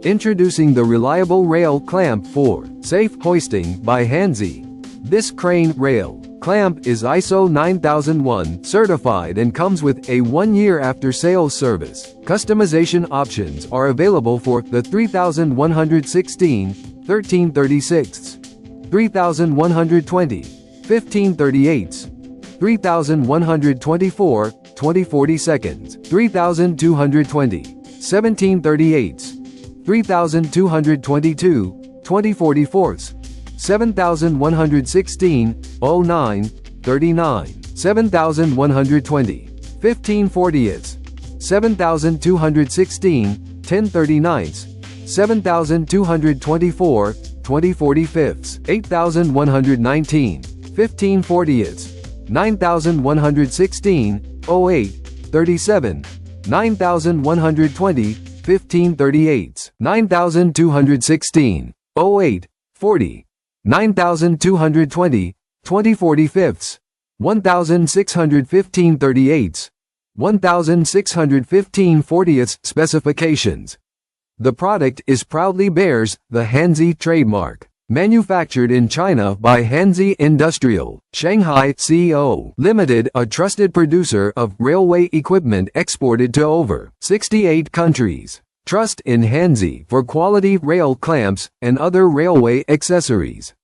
Introducing the reliable rail clamp for safe hoisting by Hanzi. This crane rail clamp is ISO 9001 certified and comes with a 1-year after-sales service. Customization options are available for the 3116, 1336, 3120, 1538, 3124, 2042, 3220, 1738, 3222, 2044, 7116, 09, 39, 7120, 1540, 7216, 1039, 7224, 2045, 8119, 1540, 9116, 08, 37, 9120, 1538, 9216, 08, 40, 9220, 2045, 1615 38, 1615 40th specifications. The product is proudly bears the Hanzi trademark. Manufactured in China by Hanzi Industrial, Shanghai Co. Limited, a trusted producer of railway equipment exported to over 68 countries. Trust in Hanzi for quality rail clamps and other railway accessories.